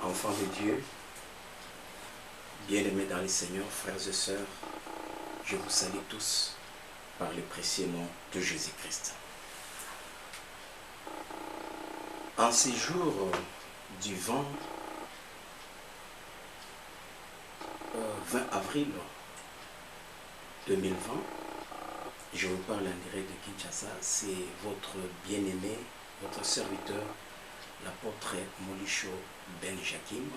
enfants de Dieu, bien-aimés dans le Seigneur, frères et sœurs, je vous salue tous par le précieux nom de Jésus-Christ. En ces jours du 20 avril 2020, je vous parle en direct de Kinshasa, c'est votre bien-aimé, votre serviteur, l'apôtre Molisho Ben Jakim.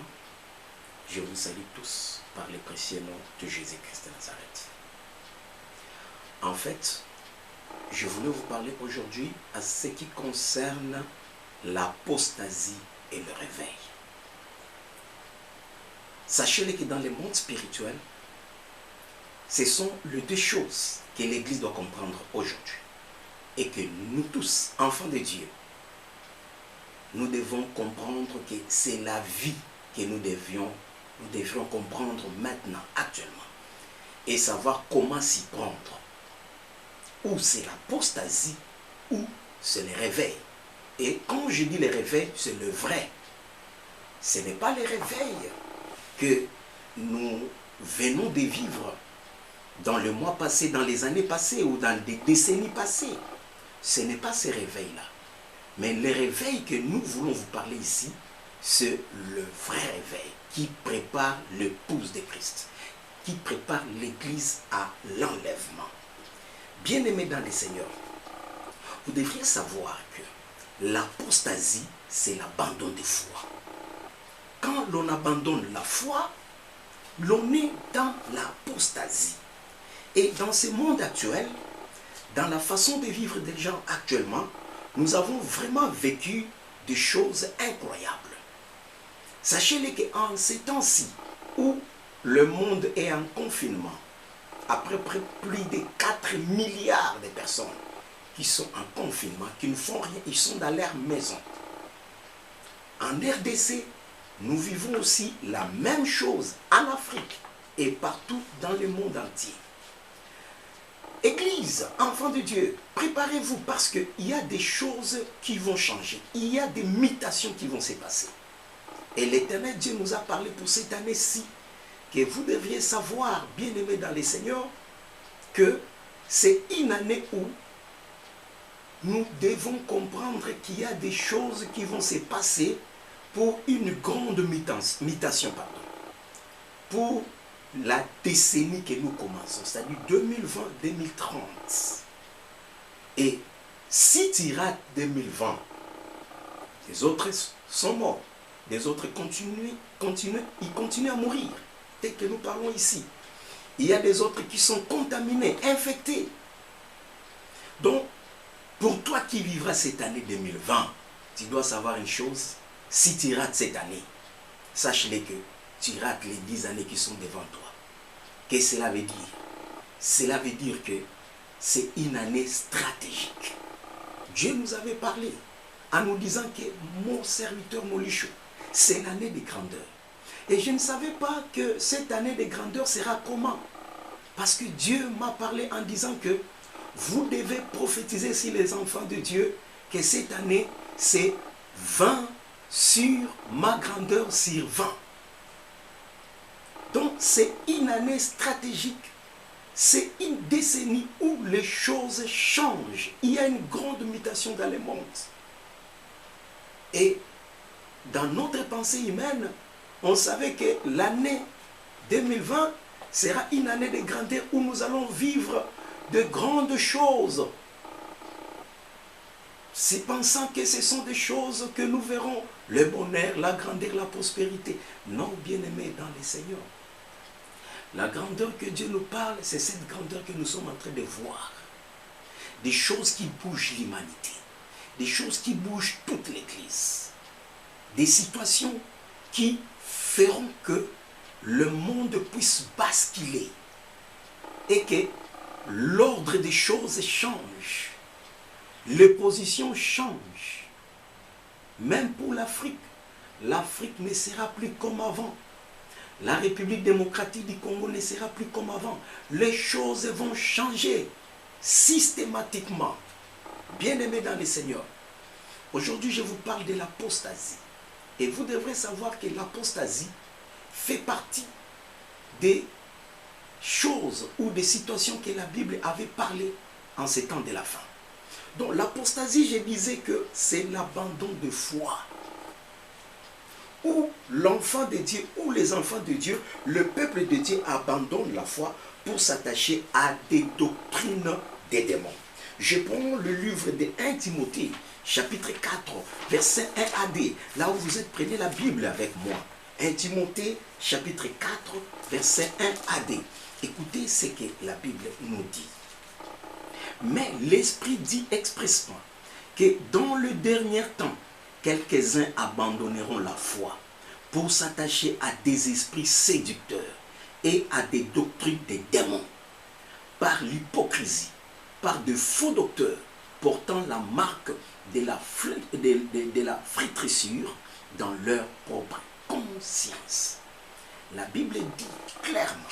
Je vous salue tous par le précieux nom de Jésus-Christ de Nazareth. En fait, je voulais vous parler aujourd'hui à ce qui concerne l'apostasie et le réveil. Sachez que dans le monde spirituel, ce sont les deux choses que l'Église doit comprendre aujourd'hui. Et que nous tous, enfants de Dieu, nous devons comprendre que c'est la vie que nous devrions comprendre maintenant, actuellement. Et savoir comment s'y prendre. Ou c'est l'apostasie, ou c'est le réveil. Et quand je dis le réveil, c'est le vrai. Ce n'est pas le réveil que nous venons de vivre dans le mois passé, dans les années passées ou dans des décennies passées. Ce n'est pas ce réveil-là. Mais le réveil que nous voulons vous parler ici, c'est le vrai réveil qui prépare l'épouse de Christ, qui prépare l'Église à l'enlèvement. Bien-aimés dans le Seigneur, vous devriez savoir que l'apostasie, c'est l'abandon de foi. Quand l'on abandonne la foi, l'on est dans l'apostasie. Et dans ce monde actuel, dans la façon de vivre des gens actuellement, nous avons vraiment vécu des choses incroyables. Sachez-le qu'en ces temps-ci, où le monde est en confinement, à peu près plus de 4 milliards de personnes qui sont en confinement, qui ne font rien, ils sont dans leur maison. En RDC, nous vivons aussi la même chose en Afrique et partout dans le monde entier. Église, enfants de Dieu, préparez-vous parce qu'il y a des choses qui vont changer. Il y a des mutations qui vont se passer. Et l'Éternel Dieu nous a parlé pour cette année-ci que vous devriez savoir, bien-aimés dans les Seigneurs, que c'est une année où nous devons comprendre qu'il y a des choses qui vont se passer pour une grande mutation, pour la décennie que nous commençons, c'est-à-dire 2020-2030. Et si tu rates 2020, les autres sont morts, les autres continuent à mourir. Dès que nous parlons ici, il y a des autres qui sont contaminés, infectés. Donc, pour toi qui vivras cette année 2020, tu dois savoir une chose. Si tu rates cette année, sache-le que tu rates les 10 années qui sont devant toi. Qu'est-ce que cela veut dire? Cela veut dire que c'est une année stratégique. Dieu nous avait parlé en nous disant que mon serviteur Molisho, c'est l'année de grandeur. Et je ne savais pas que cette année de grandeur sera comment. Parce que Dieu m'a parlé en disant que vous devez prophétiser sur les enfants de Dieu que cette année, c'est 20 sur ma grandeur sur 20. Donc c'est une année stratégique. C'est une décennie où les choses changent. Il y a une grande mutation dans le monde. Et dans notre pensée humaine, on savait que l'année 2020 sera une année de grandeur où nous allons vivre de grandes choses. C'est pensant que ce sont des choses que nous verrons, le bonheur, la grandeur, la prospérité. Non, bien-aimés dans les Seigneurs. La grandeur que Dieu nous parle, c'est cette grandeur que nous sommes en train de voir. Des choses qui bougent l'humanité. Des choses qui bougent toute l'Église. Des situations qui feront que le monde puisse basculer. Et que l'ordre des choses change. Les positions changent. Même pour l'Afrique. L'Afrique ne sera plus comme avant. La République démocratique du Congo ne sera plus comme avant. Les choses vont changer systématiquement. Bien-aimés dans le Seigneur, aujourd'hui je vous parle de l'apostasie. Et vous devrez savoir que l'apostasie fait partie des choses ou des situations que la Bible avait parlé en ces temps de la fin. Donc l'apostasie, je disais que c'est l'abandon de foi. Où l'enfant de Dieu, ou les enfants de Dieu, le peuple de Dieu abandonne la foi pour s'attacher à des doctrines des démons. Je prends le livre de 1 Timothée, chapitre 4, verset 1 à 2. Là où vous êtes, prenez la Bible avec moi. 1 Timothée, chapitre 4, verset 1 à 2. Écoutez ce que la Bible nous dit. Mais l'Esprit dit expressement que dans le dernier temps, quelques-uns abandonneront la foi pour s'attacher à des esprits séducteurs et à des doctrines des démons, par l'hypocrisie, par de faux docteurs portant la marque de la flétrissure dans leur propre conscience. La Bible dit clairement,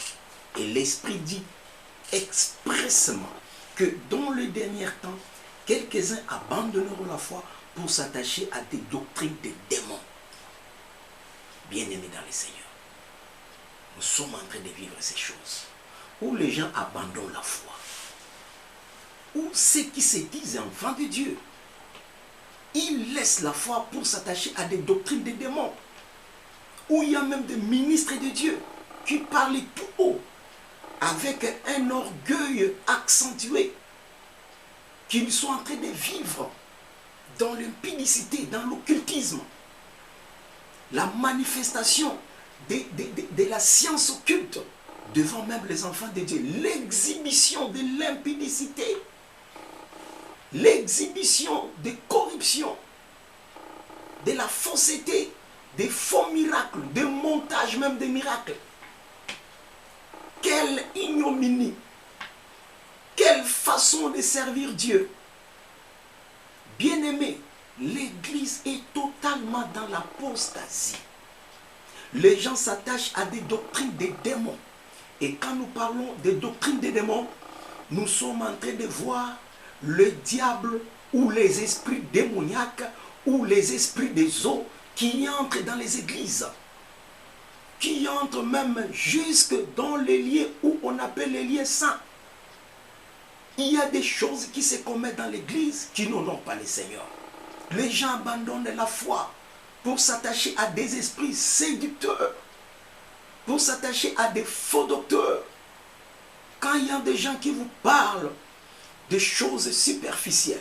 et l'Esprit dit expressément, que dans le dernier temps, quelques-uns abandonneront la foi pour s'attacher à des doctrines des démons. Bien-aimés dans le Seigneur, nous sommes en train de vivre ces choses où les gens abandonnent la foi, où ceux qui se disent enfants de Dieu, ils laissent la foi pour s'attacher à des doctrines des démons, où il y a même des ministres de Dieu qui parlent tout haut, avec un orgueil accentué, qu'ils sont en train de vivre dans l'impudicité, dans l'occultisme, la manifestation de la science occulte devant même les enfants de Dieu, l'exhibition de l'impudicité, l'exhibition de corruption, de la fausseté, des faux miracles, des montages même des miracles. Quelle ignominie, quelle façon de servir Dieu. Bien-aimé, l'Église est totalement dans l'apostasie. Les gens s'attachent à des doctrines des démons. Et quand nous parlons des doctrines des démons, nous sommes en train de voir le diable ou les esprits démoniaques ou les esprits des eaux qui entrent dans les églises, qui entrent même jusque dans les lieux où on appelle les lieux saints. Il y a des choses qui se commettent dans l'église qui n'honorent pas le Seigneur. Les gens abandonnent la foi pour s'attacher à des esprits séducteurs, pour s'attacher à des faux docteurs. Quand il y a des gens qui vous parlent de choses superficielles,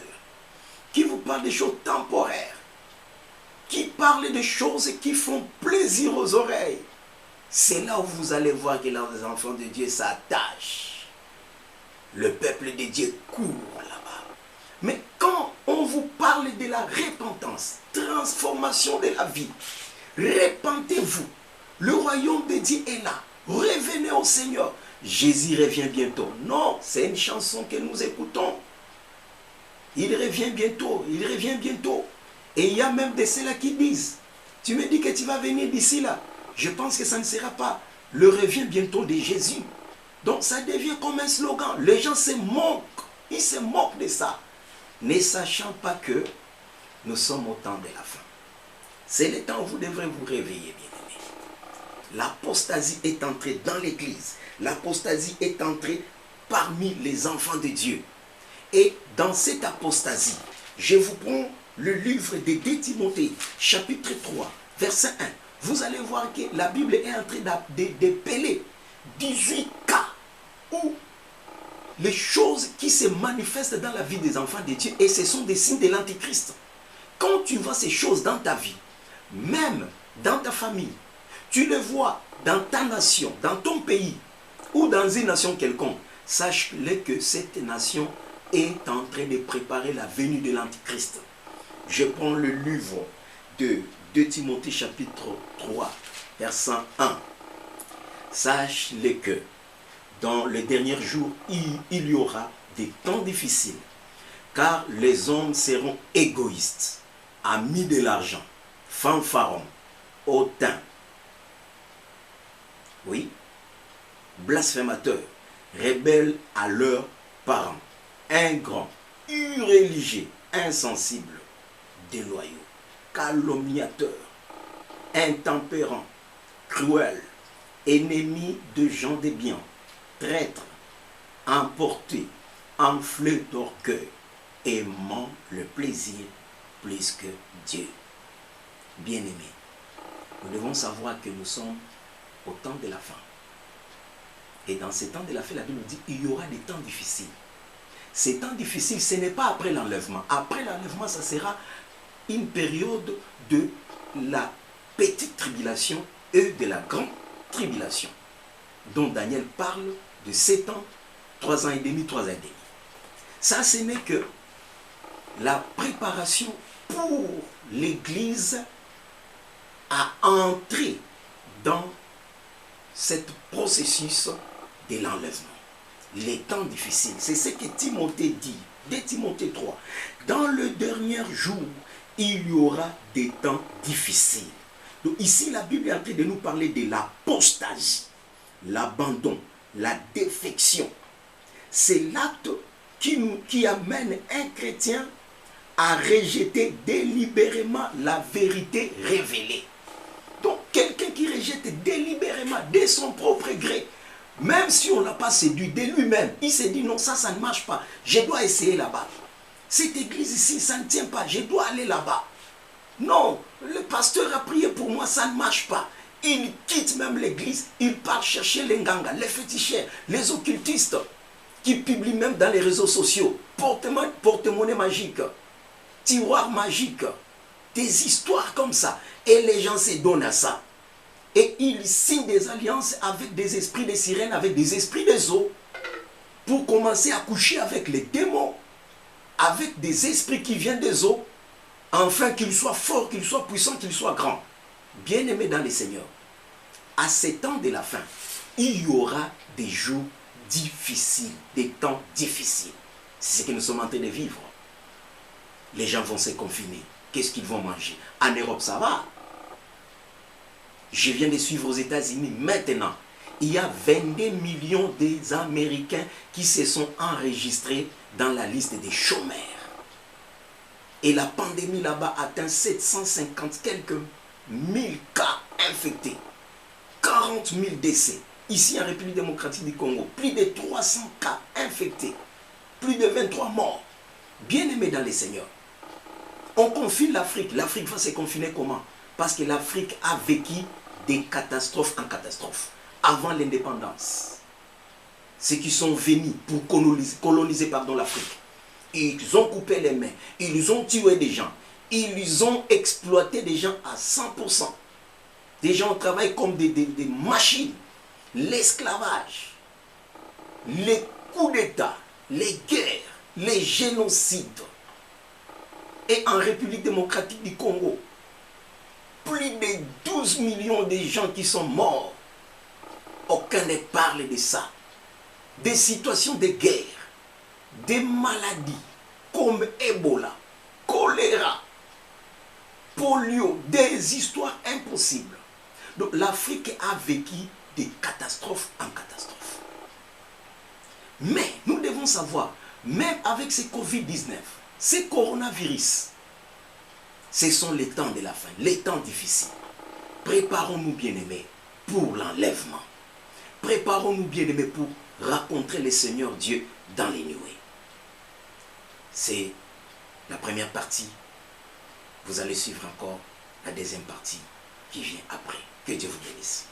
qui vous parlent de choses temporaires, qui parlent de choses qui font plaisir aux oreilles, c'est là où vous allez voir que les enfants de Dieu s'attachent. Le peuple de Dieu court là-bas. Mais quand on vous parle de la repentance, transformation de la vie, repentez-vous. Le royaume de Dieu est là. Revenez au Seigneur. Jésus revient bientôt. Non, c'est une chanson que nous écoutons. Il revient bientôt, il revient bientôt. Et il y a même de ceux-là qui disent, tu me dis que tu vas venir d'ici là. Je pense que ça ne sera pas le revient bientôt de Jésus. Donc ça devient comme un slogan. Les gens se moquent. Ils se moquent de ça. Ne sachant pas que nous sommes au temps de la fin. C'est le temps où vous devrez vous réveiller, bien-aimés. L'apostasie est entrée dans l'église. L'apostasie est entrée parmi les enfants de Dieu. Et dans cette apostasie, je vous prends le livre de 2 Timothée, chapitre 3, verset 1. Vous allez voir que la Bible est en train d'épeler 18 cas où les choses qui se manifestent dans la vie des enfants de Dieu, et ce sont des signes de l'Antichrist. Quand tu vois ces choses dans ta vie, même dans ta famille, tu le vois dans ta nation, dans ton pays, ou dans une nation quelconque, sache-le que cette nation est en train de préparer la venue de l'Antichrist. Je prends le livre de 2 Timothée chapitre 3, verset 1. Sache-le que dans les derniers jours, il y aura des temps difficiles, car les hommes seront égoïstes, amis de l'argent, fanfarons, hautains, oui, blasphémateurs, rebelles à leurs parents, ingrats, irréligieux, insensibles, déloyaux, calomniateurs, intempérant, cruel, ennemi de gens de bien, traître, emporté, enflé d'orgueil, aimant le plaisir plus que Dieu. Bien-aimés, nous devons savoir que nous sommes au temps de la fin. Et dans ces temps de la fin, la Bible nous dit qu'il y aura des temps difficiles. Ces temps difficiles, ce n'est pas après l'enlèvement. Après l'enlèvement, ça sera une période de la petite tribulation et de la grande tribulation, dont Daniel parle de 7 ans, 3 ans et demi, 3 ans et demi. Ça, ce n'est que la préparation pour l'Église à entrer dans ce processus de l'enlèvement. Les temps difficiles, c'est ce que Timothée dit, de Timothée 3. Dans le dernier jour, il y aura des temps difficiles. Donc ici, la Bible est en train de nous parler de l'apostasie, l'abandon, la défection. C'est l'acte qui amène un chrétien à rejeter délibérément la vérité révélée. Donc quelqu'un qui rejette délibérément de son propre gré, même si on ne l'a pas séduit de lui-même, il s'est dit non, ça ne marche pas, je dois essayer là-bas. Cette église ici, ça ne tient pas, je dois aller là-bas. Non, le pasteur a prié pour moi, ça ne marche pas. Il quitte même l'église, il part chercher les nganga, les féticheurs, les occultistes, qui publient même dans les réseaux sociaux, porte-monnaie magique, tiroir magique, des histoires comme ça. Et les gens se donnent à ça. Et ils signent des alliances avec des esprits de sirènes, avec des esprits des eaux, pour commencer à coucher avec les démons, avec des esprits qui viennent des eaux, afin qu'ils soient forts, qu'ils soient puissants, qu'ils soient grands. Bien-aimés dans les Seigneurs, à ces temps de la fin, il y aura des jours difficiles, des temps difficiles. C'est ce que nous sommes en train de vivre. Les gens vont se confiner. Qu'est-ce qu'ils vont manger? En Europe, ça va. Je viens de suivre aux États-Unis maintenant. Il y a 22 millions d'Américains qui se sont enregistrés dans la liste des chômeurs. Et la pandémie là-bas atteint 750 quelques mille cas infectés. 40 000 décès. Ici en République démocratique du Congo, plus de 300 cas infectés. Plus de 23 morts. Bien-aimés dans les Seigneurs. On confine l'Afrique. L'Afrique va se confiner comment? Parce que l'Afrique a vécu des catastrophes en catastrophes. Avant l'indépendance. Ceux qui sont venus pour coloniser l'Afrique. Ils ont coupé les mains. Ils ont tué des gens. Ils ont exploité des gens à 100%. Des gens travaillent comme des machines. L'esclavage. Les coups d'État. Les guerres. Les génocides. Et en République démocratique du Congo, plus de 12 millions de gens qui sont morts. Aucun ne parle de ça. Des situations de guerre, des maladies comme Ebola, choléra, polio, des histoires impossibles. Donc l'Afrique a vécu des catastrophes en catastrophes. Mais nous devons savoir, même avec ce Covid-19, ces coronavirus, ce sont les temps de la fin, les temps difficiles. Préparons-nous, bien-aimés, pour l'enlèvement. Préparons-nous, bien-aimés, pour rencontrer le Seigneur Dieu dans les nuées. C'est la première partie. Vous allez suivre encore la deuxième partie qui vient après. Que Dieu vous bénisse.